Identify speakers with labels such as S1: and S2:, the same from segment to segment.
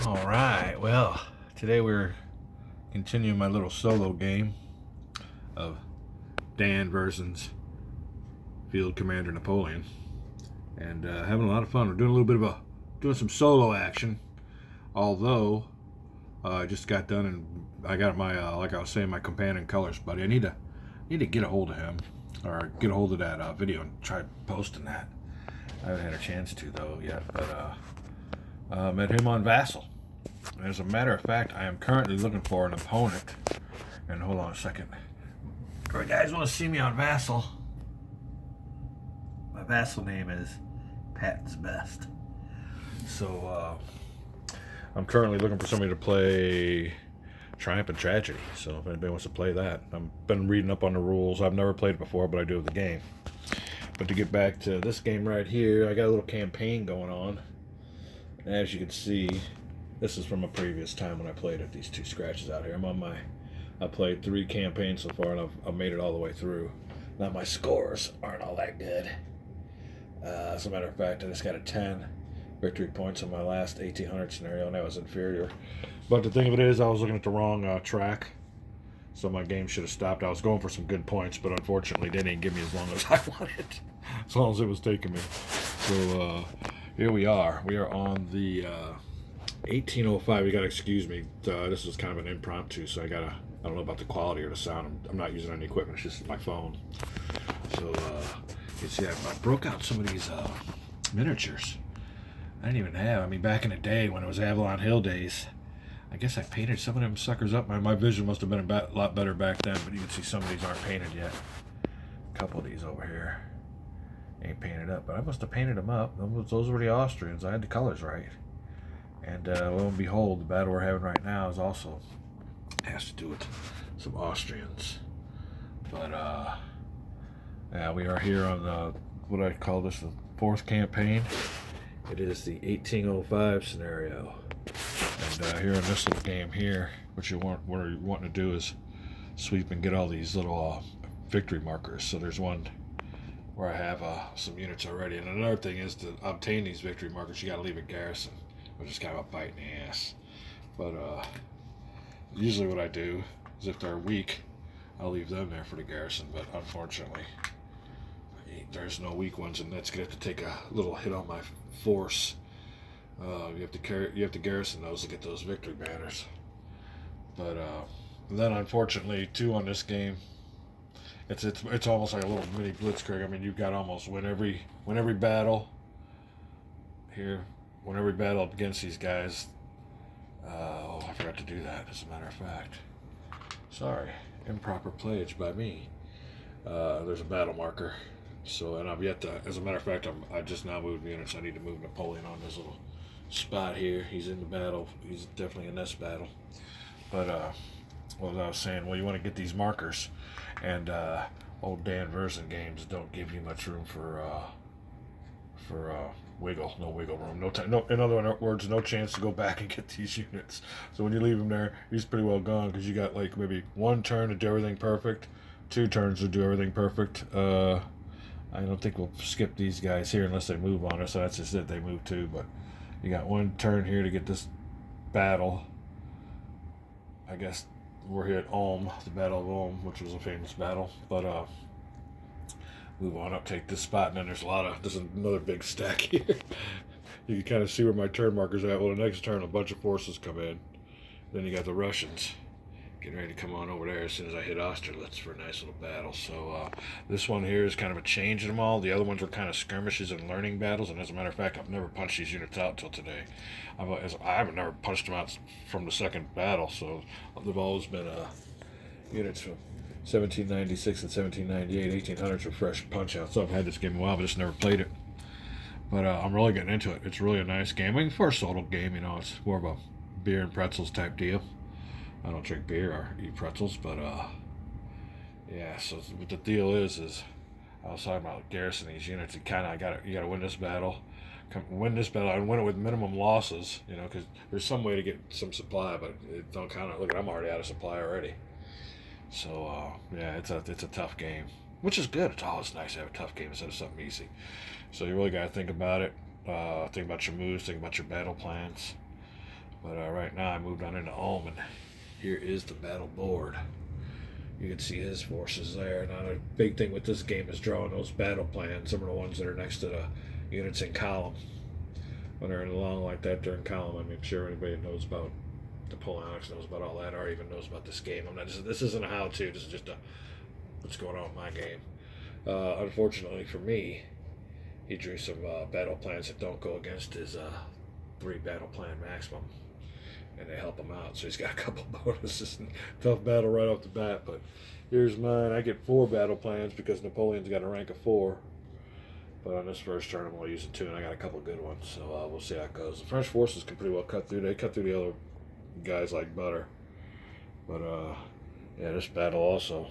S1: All right. Well, today we're continuing my little solo game of Dan versus Field Commander Napoleon, and having a lot of fun. We're doing some solo action. Although I just got done and I got my like I was saying, my companion colors buddy. I need to get a hold of him or get a hold of that video and try posting that. I haven't had a chance to though yet, but met him on Vassal. As a matter of fact, I am currently looking for an opponent. And hold on a second. If you guys want to see me on Vassal, my Vassal name is Patton's Best. So I'm currently looking for somebody to play Triumph and Tragedy. So if anybody wants to play that, I've been reading up on the rules. I've never played it before, but I do have the game. But to get back to this game right here, I got a little campaign going on. As you can see, this is from a previous time when I played it. These two scratches out here. I played 3 campaigns so far, and I've made it all the way through. Now my scores aren't all that good. As a matter of fact, I just got a 10 victory points on my last 1800 scenario, and that was inferior. But the thing of it is, I was looking at the wrong track, so my game should have stopped. I was going for some good points, but unfortunately, they didn't give me as long as I wanted, as long as it was taking me. So here we are. We are on the 1805. You gotta excuse me. This is kind of an impromptu, so I don't know about the quality or the sound. I'm not using any equipment. It's just my phone. So you see, I broke out some of these miniatures. I didn't even have. I mean, back in the day when it was Avalon Hill days, I guess I painted some of them suckers up. My vision must have been a lot better back then, but you can see some of these aren't painted yet. A couple of these over here ain't painted up, but I must have painted them up. Those were the Austrians. I had the colors right. And lo and behold, the battle we're having right now is also has to do with some Austrians. But yeah, we are here on what I call this, the 4th campaign. It is the 1805 scenario. And here in this little game here, what you're wanting to do is sweep and get all these little victory markers. So there's one where I have some units already. And another thing is, to obtain these victory markers, you got to leave a garrison, which is kind of a bite in the ass. But usually what I do is, if they're weak, I'll leave them there for the garrison. But unfortunately, there's no weak ones, and that's going to have to take a little hit on my force. You have to garrison those to get those victory banners. But then unfortunately, too, on this game, it's almost like a little mini blitzkrieg. I mean, you've got to almost win every battle here. Win every battle up against these guys. I forgot to do that, as a matter of fact. Sorry, improper playage by me. There's a battle marker. So, and I've yet to, as a matter of fact, I just now moved units. I need to move Napoleon on this little spot here. He's in the battle. He's definitely in this battle. But what I was saying, well, you want to get these markers, and old Dan Verson games don't give you much room for no wiggle room, no time, no. In other words, no chance to go back and get these units. So when you leave him there, he's pretty well gone, because you got like maybe 1 turn to do everything perfect, 2 turns to do everything perfect. I don't think we'll skip these guys here unless they move on us. So that's just it. They move too, but you got 1 turn here to get this battle. I guess we're here at Ulm, the Battle of Ulm, which was a famous battle. But move on up, take this spot, and then there's another big stack here. You can kind of see where my turn markers are at. Well, the next turn, a bunch of forces come in. Then you got the Russians getting ready to come on over there as soon as I hit Austerlitz for a nice little battle. So this one here is kind of a change in them all. The other ones were kind of skirmishes and learning battles, and as a matter of fact, I've never punched these units out till today. I haven't never punched them out from the second battle, so they've always been units from 1796 and 1798, 1800s were fresh punch outs. So I've had this game a while, but just never played it. But I'm really getting into it. It's really a nice game. I mean, for a solo game, it's more of a beer and pretzels type deal. I don't drink beer or eat pretzels, but yeah. So what the deal is I was talking about garrisoning these units. You gotta win this battle. Win this battle and win it with minimum losses. Because there's some way to get some supply, but it don't count. Look, I'm already out of supply already. So yeah, it's a tough game, which is good. It's always nice to have a tough game instead of something easy. So you really got to think about it. Think about your moves. Think about your battle plans. But right now I moved on into Ulm, and here is the battle board. You can see his forces there. Now the big thing with this game is drawing those battle plans. Some of the ones that are next to the units in column. When they're in along like that, they're in column. I'm sure anybody that knows about Napoleon knows about all that, or even knows about this game. I'm not. This isn't a how-to. This is just a what's going on in my game. Unfortunately for me, he drew some battle plans that don't go against his 3 battle plan maximum, and they help him out. So he's got a couple bonuses. And tough battle right off the bat. But here's mine. I get 4 battle plans because Napoleon's got a rank of 4. But on this first turn, I'm going to use a 2, and I got a couple good ones, so we'll see how it goes. The French forces can pretty well cut through. They cut through the other guys like butter. But, yeah, this battle also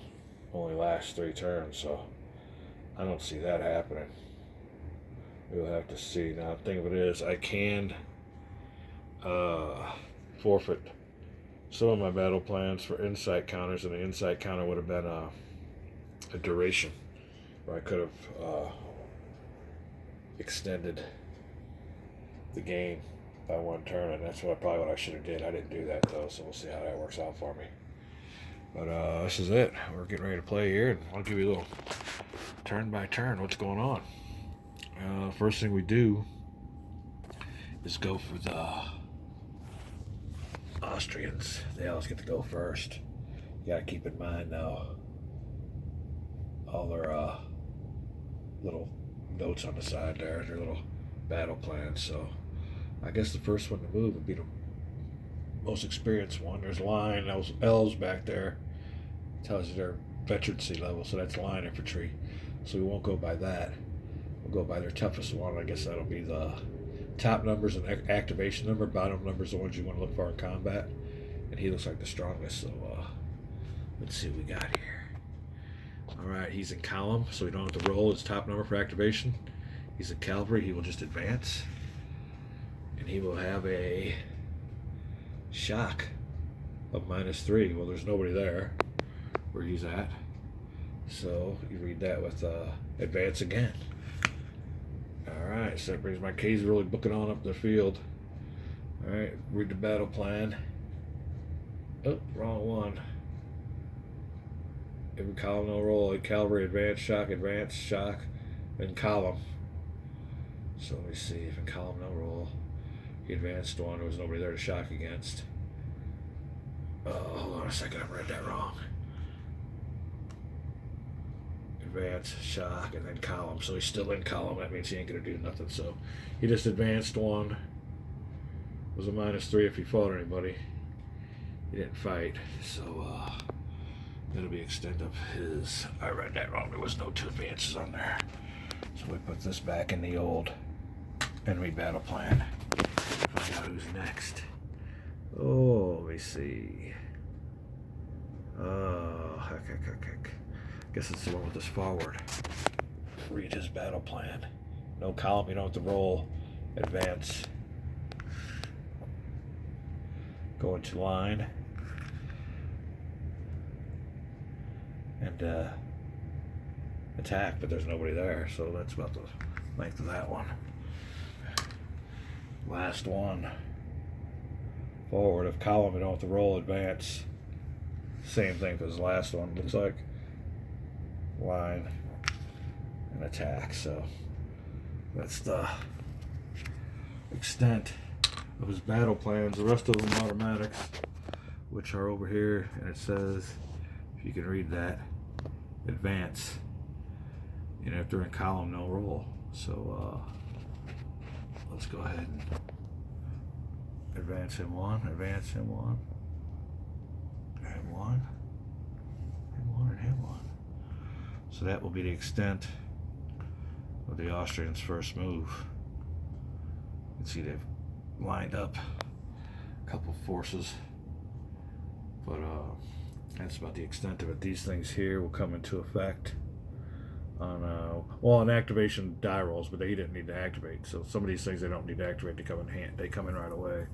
S1: only lasts 3 turns, so I don't see that happening. We'll have to see. Now, the thing of it is, I can forfeit some of my battle plans for insight counters, and the insight counter would have been a duration, where I could have extended the game by 1 turn, and that's probably what I should have did. I didn't do that though, so we'll see how that works out for me. But this is it. We're getting ready to play here, and I'll give you a little turn by turn what's going on. First thing we do is go for the Austrians. They always get to go first. You gotta keep in mind now all their little notes on the side there, their little battle plans. So I guess the first one to move would be the most experienced one. There's line, those L's back there tells you their veterancy level, so that's line infantry. So we won't go by that. We'll go by their toughest one. I guess that'll be the top numbers and activation number. Bottom numbers are the ones you want to look for in combat. And he looks like the strongest, so let's see what we got here. Alright, he's in column, so we don't have to roll his top number for activation. He's a cavalry, he will just advance. And he will have a shock of -3. Well, there's nobody there where he's at. So you read that with advance again. Alright, so that brings my case really booking on up the field. Alright, read the battle plan. Oh, wrong one. Every column no roll, cavalry advance, shock, then column. So let me see if in column no roll. He advanced 1, there was nobody there to shock against. Oh, hold on a second, I read that wrong. Advance, shock, and then column. So he's still in column, that means he ain't gonna do nothing. So he just advanced 1. Was a -3 if he fought anybody. He didn't fight, so it'll be extend of his. I read that wrong. There was no 2 advances on there. So we put this back in the old enemy battle plan. Find out who's next. Oh, let me see. Heck. Guess it's the one with this forward. Read his battle plan. No column, you don't have to roll. Advance. Go into line. And attack, but there's nobody there, so that's about the length of that one. Last one. Forward of column, you don't have to roll, advance. Same thing for this last one, looks like. Line and attack, so that's the extent of his battle plans. The rest of them are automatics, which are over here, and it says, if you can read that, advance. And if they're in column, no roll. So let's go ahead and advance him 1, advance him 1, him 1, him 1, and him 1. So that will be the extent of the Austrians' first move. You can see they've lined up a couple forces, but that's about the extent of it. These things here will come into effect on on activation die rolls, but they didn't need to activate. So some of these things they don't need to activate to come in hand. They come in right away.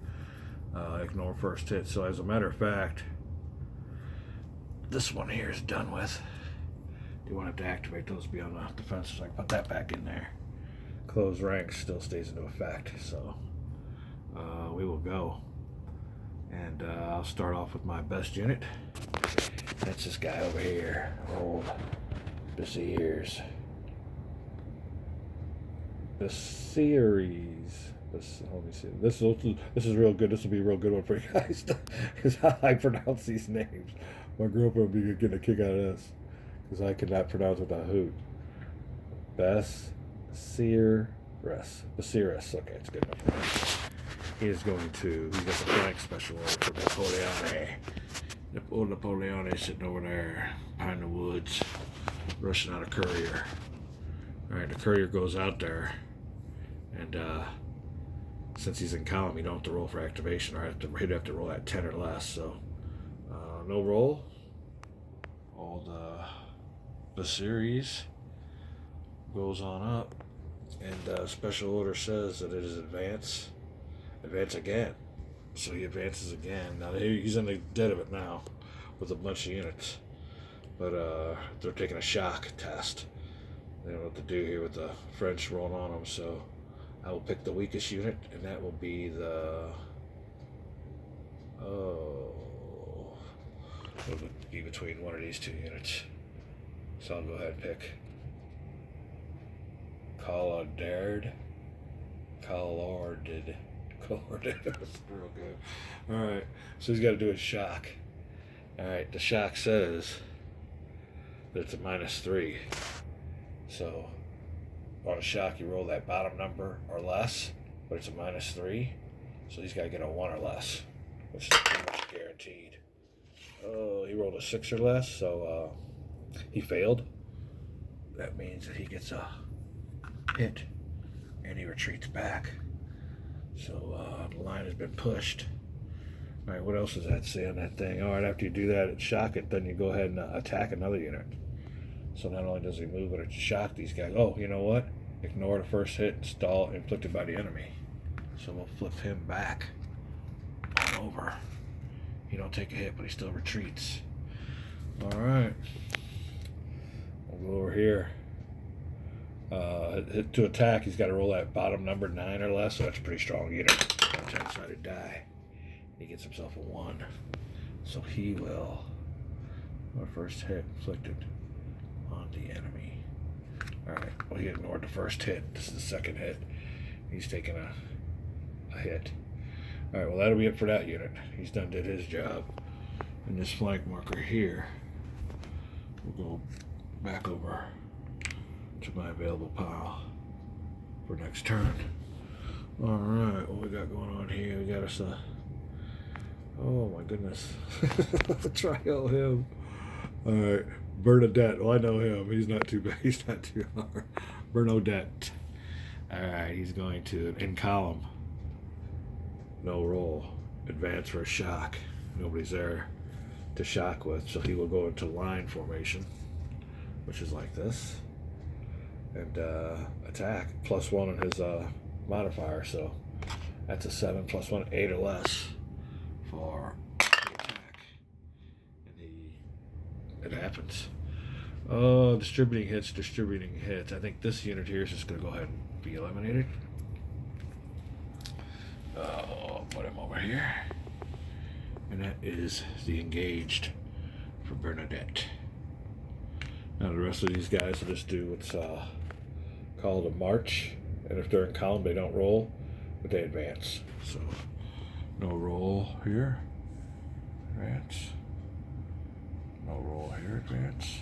S1: Ignore first hit. So as a matter of fact, this one here is done with. You won't have to activate those beyond the defenses. I can put that back in there. Close ranks still stays into effect. So we will go. And I'll start off with my best unit. That's this guy over here, old Basirs. The series. Let me see. This is real good. This will be a real good one for you guys, because how I pronounce these names. My girlfriend will be getting a kick out of this, because I cannot pronounce without hoot. Basiris. Okay, it's good enough. He is going to. He's got the flank special order for Napoleon. Old Napoleon is sitting over there behind the woods, rushing out a courier. Alright, the courier goes out there, and since he's in column, you don't have to roll for activation, or he'd have to roll at 10 or less, so no roll. Old Basiris goes on up, and special order says that it is advance again. So he advances again. Now he's in the dead of it now with a bunch of units, but they're taking a shock test. They don't know what to do here with the French rolling on them, so I will pick the weakest unit, and that will be the it'll be between one of these two units. So I'll go ahead and pick Collarded. That's real good. Alright, so he's got to do his shock. Alright, the shock says that it's a -3. So on a shock, you roll that bottom number or less, but it's a -3. So he's got to get a 1 or less, which is pretty much guaranteed. Oh, he rolled a 6 or less, so he failed. That means that he gets a hit, and he retreats back. So the line has been pushed. All right, what else does that say on that thing? All right, after you do that and shock it, then you go ahead and attack another unit. So not only does he move, but it shock these guys. Oh, you know what? Ignore the first hit and stall inflicted by the enemy. So we'll flip him back on over. He don't take a hit, but he still retreats. All right. We'll go over here. To attack, he's got to roll that bottom number 9 or less, so that's a pretty strong unit. 10-sided die. He gets himself a 1. So he will. Our first hit inflicted on the enemy. Alright, well, he ignored the first hit. This is the second hit. He's taking a hit. Alright, well, that'll be it for that unit. He's did his job. And this flank marker here, we'll go back over to my available pile for next turn. Alright, what we got going on here? We got us oh my goodness. Try out him. Alright, Bernadette. Well, I know him. He's not too bad. He's not too hard. Bernadette. Alright, he's going to, in column, no roll, advance for a shock. Nobody's there to shock with, so he will go into line formation, which is like this, and attack +1 on his modifier, so that's a 7 +1, 8 or less for the attack, and it happens. Oh, distributing hits. I think this unit here is just going to go ahead and be eliminated. I'll put him over here, and that is the engaged for Bernadette. Now the rest of these guys will just do what's called a march, and if they're in column, they don't roll, but they advance. So no roll here, advance. No roll here, advance.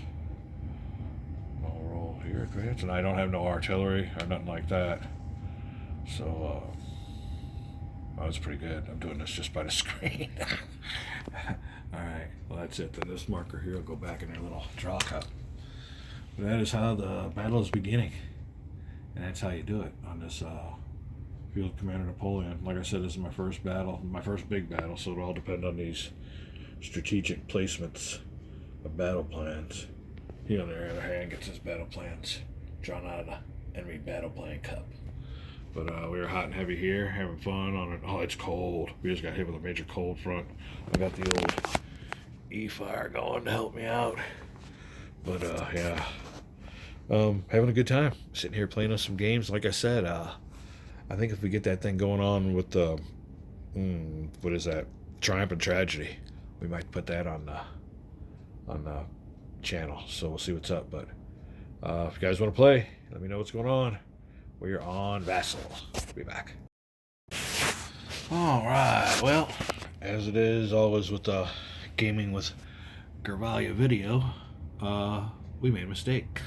S1: No roll here, advance. And I don't have no artillery or nothing like that. So that's pretty good. I'm doing this just by the screen. Alright, well that's it. Then this marker here will go back in their little draw cup. But that is how the battle is beginning. And that's how you do it on this Field Commander Napoleon. Like I said, this is my first battle, my first big battle, so it'll all depend on these strategic placements of battle plans. He, on the other hand, gets his battle plans drawn out of the enemy battle plan cup. But we were hot and heavy here, having fun on it. Oh, it's cold. We just got hit with a major cold front. I got the old E-fire going to help me out. But yeah, having a good time. Sitting here playing on some games. Like I said, I think if we get that thing going on with the, what is that? Triumph and Tragedy. We might put that on the channel, so we'll see what's up. But if you guys want to play, let me know what's going on. We're on Vassal. Be back. All right. Well, as it is always with gaming with Gervalia video, we made a mistake.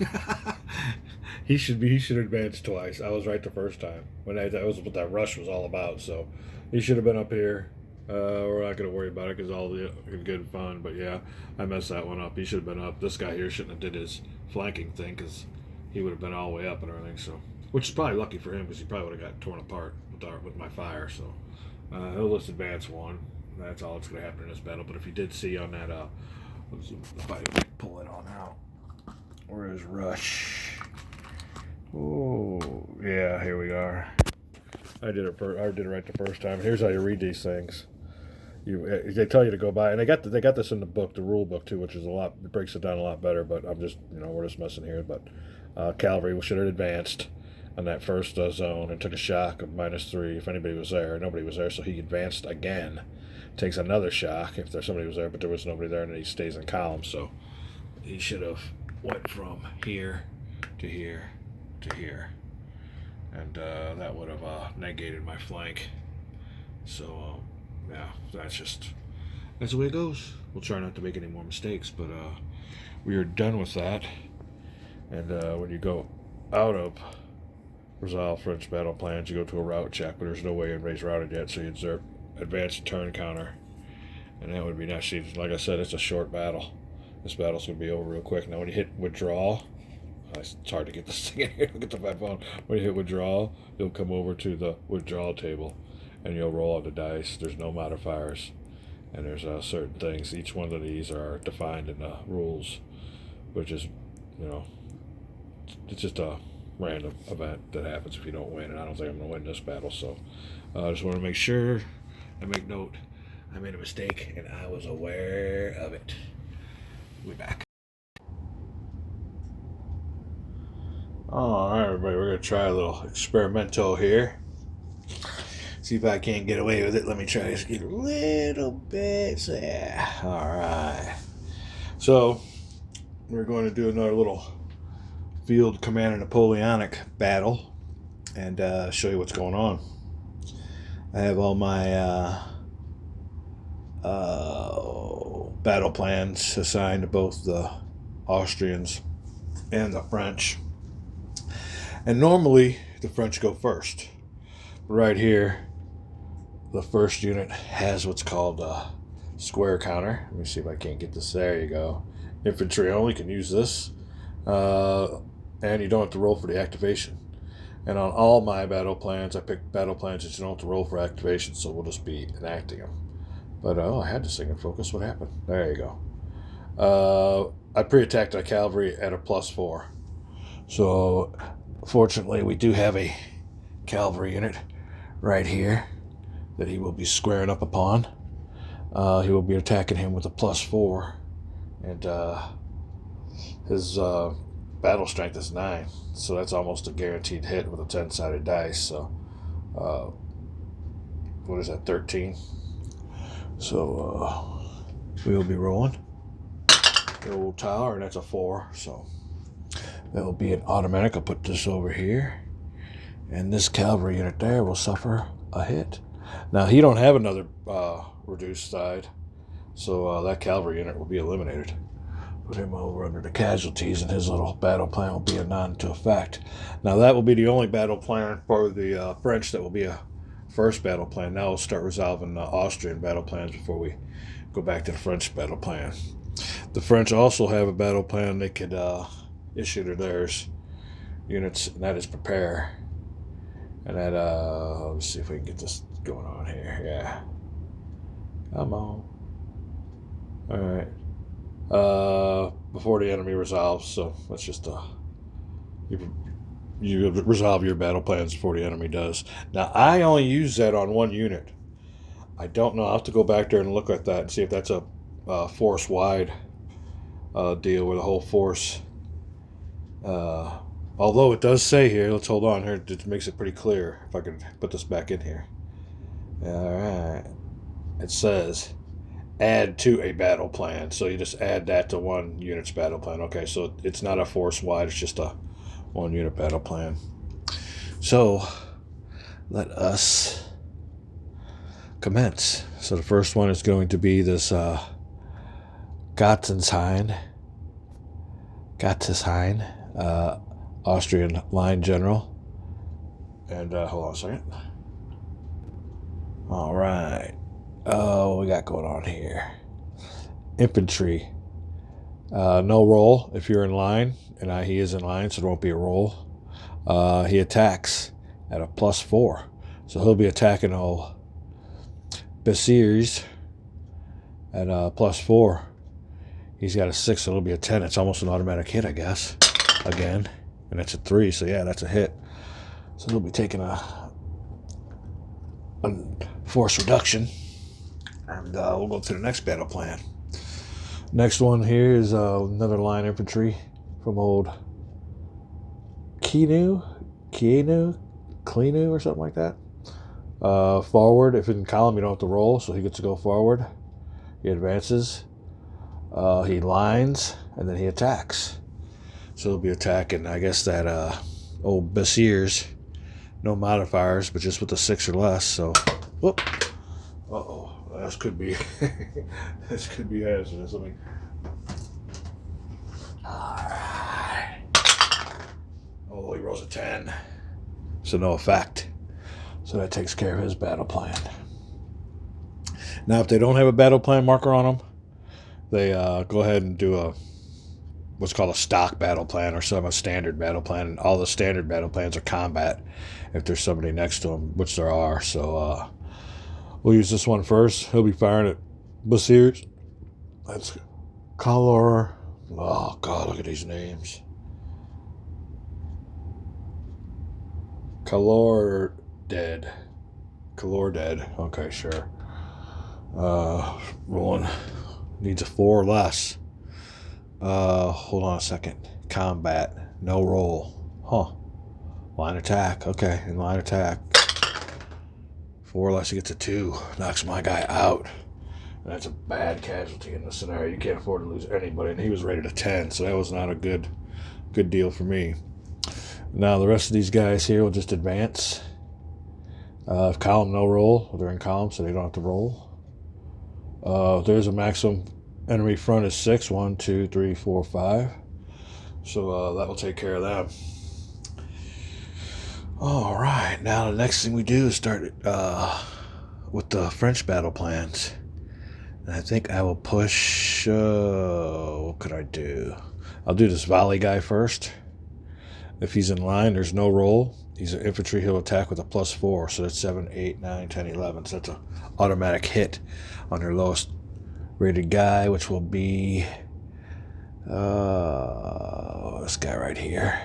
S1: He should advance twice. I was right the first time. That was what that rush was all about. So he should have been up here. We're not going to worry about it because all the good fun. But yeah, I messed that one up. He should have been up. This guy here shouldn't have did his flanking thing because he would have been all the way up and everything. So, which is probably lucky for him because he probably would have got torn apart with my fire. So he'll just advance one. That's all that's going to happen in this battle. But if you did see on that, if I pull it on out, where is Rush? Oh yeah, here we are. I did it right the first time. Here's how you read these things. They tell you to go by, and they got this in the book, the rule book too, which is it breaks it down a lot better. But I'm just we're just messing here. But cavalry should have advanced on that first zone and took a shock of -3 if anybody was there. Nobody was there, so he advanced again. Takes another shock if somebody was there, but there was nobody there, and then he stays in column. So he should have went from here to here to here, and that would have negated my flank. So yeah, that's the way it goes. We'll try not to make any more mistakes, but we are done with that. And when you go out of resolve French battle plans, you go to a route check, but there's no way anybody's routed yet, so you insert advanced turn counter, and that would be nice. Like I said, it's a short battle. This battle's going to be over real quick. Now when you hit withdrawal, it's hard to get this thing in here. Look at my phone. When you hit withdrawal, you'll come over to the withdrawal table, and you'll roll out the dice. There's no modifiers, and there's certain things. Each one of these are defined in the rules, which is, it's just a random event that happens if you don't win, and I don't think I'm going to win this battle, so I just want to make sure I make note I made a mistake, and I was aware of it. We'll be back. All right, everybody, we're going to try a little experimento here. See if I can't get away with it. Let me try this a little bit. Yeah. All right. So we're going to do another little field command and Napoleonic battle and show you what's going on. I have all my battle plans assigned to both the Austrians and the French. And normally the French go first. But right here, the first unit has what's called a square counter. Let me see if I can't get this. There you go. Infantry only can use this. And you don't have to roll for the activation. And on all my battle plans, I picked battle plans that you don't have to roll for activation, so we'll just be enacting them. But I had this thing in focus. What happened? There you go. I pre-attacked our cavalry at a +4. So fortunately, we do have a cavalry unit right here that he will be squaring up upon. He will be attacking him with a +4, and his battle strength is 9, so that's almost a guaranteed hit with a 10-sided dice. So what is that, 13? So we'll be rolling the old tower, and that's a 4, so that will be an automatic. I'll put this over here, and this cavalry unit there will suffer a hit. Now he don't have another reduced side, so that cavalry unit will be eliminated. Put him over under the casualties, and his little battle plan will be a none to effect. Now that will be the only battle plan for the French that will be a first battle plan. Now we'll start resolving the Austrian battle plans before we go back to the French battle plan. The French also have a battle plan they could issue to theirs units, and that is prepare. And that, let's see if we can get this going on here. Yeah. Come on. All right. Before the enemy resolves, so that's just you resolve your battle plans before the enemy does. Now I only use that on one unit. I don't know. I'll have to go back there and look at that and see if that's a force wide deal where the whole force. Although it does say here, let's hold on here. It makes it pretty clear. If I can put this back in here. All right. it says add to a battle plan. So you just add that to one unit's battle plan. Okay, so it's not a force wide, it's just a one unit battle plan. So let us commence. So the first one is going to be this Gattenshain, Austrian line general. And hold on a second. All right. What we got going on here? Infantry. No roll if you're in line, and he is in line, so there won't be a roll. He attacks at a +4, so he'll be attacking all Besiers at a +4. He's got a 6, so it'll be a 10. It's almost an automatic hit, I guess. Again, and that's a 3, so yeah, that's a hit. So he'll be taking a force reduction, and we'll go to the next battle plan. Next one here is another line infantry from old Klinu or something like that. Forward, if in column you don't have to roll, so he gets to go forward. He advances, he lines, and then he attacks. So he'll be attacking, I guess, that old Besiers. No modifiers, but just with a 6 or less. So, whoop. Uh-oh. This could be this could be hazardous. Let me. Alright. Oh, he rolls a 10. So no effect. So that takes care of his battle plan. Now, if they don't have a battle plan marker on them, they go ahead and do what's called a stock battle plan or a standard battle plan. And all the standard battle plans are combat if there's somebody next to them, which there are. So we'll use this one first. He'll be firing at Besiers. That's Color. Oh, God, look at these names. Color Dead. Okay, sure. Rolling. Needs a 4 or less. Hold on a second. Combat. No roll. Huh. Line attack. Okay, in line attack. 4 or less, he gets a 2. Knocks my guy out. And that's a bad casualty in this scenario. You can't afford to lose anybody. And he was rated a 10, so that was not a good deal for me. Now, the rest of these guys here will just advance. If column, no roll. They're in column, so they don't have to roll. There's a maximum enemy front is 6. 1, 2, 3, 4, 5. So that will take care of them. All right. Now the next thing we do is start with the French battle plans. And I think I will push. What could I do? I'll do this volley guy first. If he's in line, there's no roll. He's an infantry. He'll attack with a +4. So that's 7, 8, 9, 10, 11. So that's an automatic hit on their lowest rated guy, which will be this guy right here.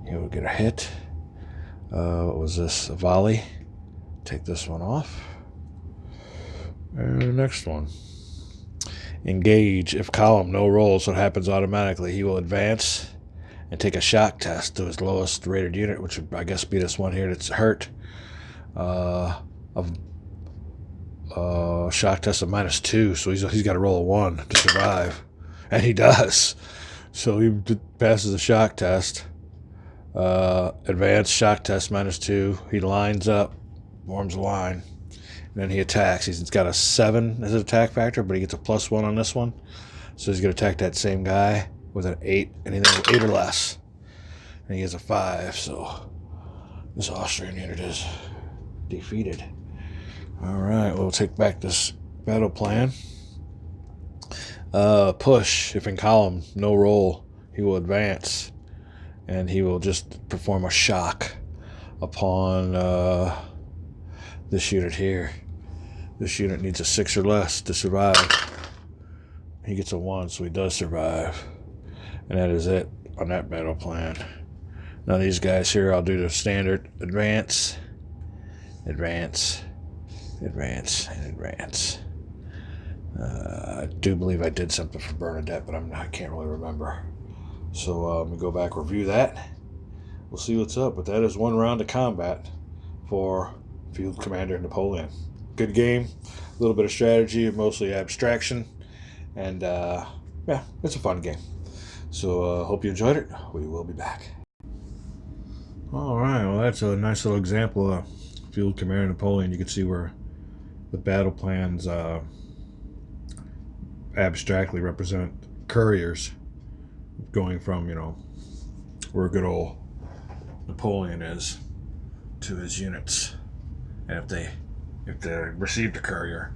S1: He will get a hit. What was this? A volley. Take this one off. And the next one. Engage. If column, no roll, so it happens automatically. He will advance and take a shock test to his lowest rated unit, which would, I guess, be this one here that's hurt. Shock test of -2, so he's got to roll a 1 to survive. And he does. So he passes the shock test. Advanced shock test -2. He lines up, forms a line, and then he attacks. He's got a 7 as an attack factor, but he gets a +1 on this one. So he's going to attack that same guy with an 8, anything with 8 or less. And he has a 5, so this Austrian unit is defeated. All right, we'll take back this battle plan. Push. If in column, no roll, he will advance. And he will just perform a shock upon this unit here. This unit needs a 6 or less to survive. He gets a 1, so he does survive. And that is it on that battle plan. Now these guys here, I'll do the standard advance, advance, advance, and advance. I do believe I did something for Bernadette, but I can't really remember. So let me go back, review that. We'll see what's up. But that is one round of combat for Field Commander Napoleon. good game, a little bit of strategy, mostly abstraction, and yeah, it's a fun game. So hope you enjoyed it. We will be back. All right, well, that's a nice little example of Field Commander Napoleon. You can see where the battle plans abstractly represent couriers going from, where good old Napoleon is to his units. And if they received a courier,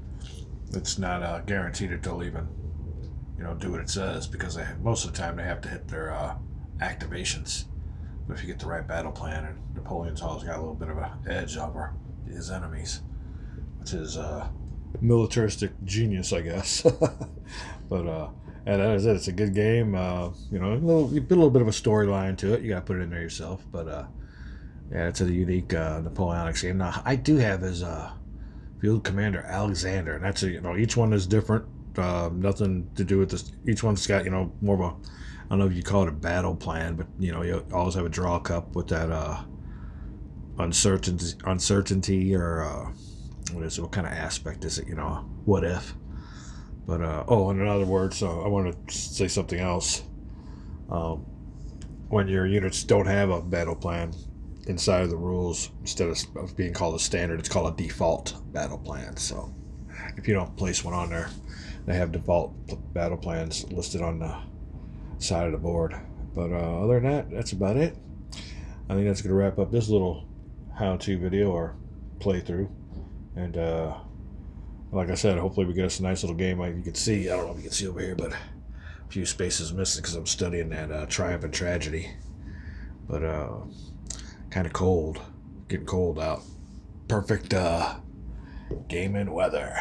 S1: it's not guaranteed that they'll even, do what it says, because most of the time they have to hit their activations. But if you get the right battle plan, and Napoleon's always got a little bit of an edge over his enemies. It's his militaristic genius, I guess. But and that is it. It's a good game. A little bit of a storyline to it. You got to put it in there yourself. But yeah, it's a unique Napoleonics game. Now I do have his Field Commander Alexander, and that's each one is different. Nothing to do with this. Each one's got more of a, I don't know if you call it a battle plan, but you always have a draw cup with that uncertainty or what kind of aspect is it? What if? But and in other words, I want to say something else. When your units don't have a battle plan inside of the rules, instead of being called a standard, it's called a default battle plan. So if you don't place one on there, they have default battle plans listed on the side of the board. But other than that, that's about it. I think that's going to wrap up this little how-to video or playthrough. And like I said, hopefully we get us a nice little game. Like you can see, I don't know if you can see over here, but a few spaces missing because I'm studying that Triumph and Tragedy. But kind of cold, getting cold out. Perfect gaming weather.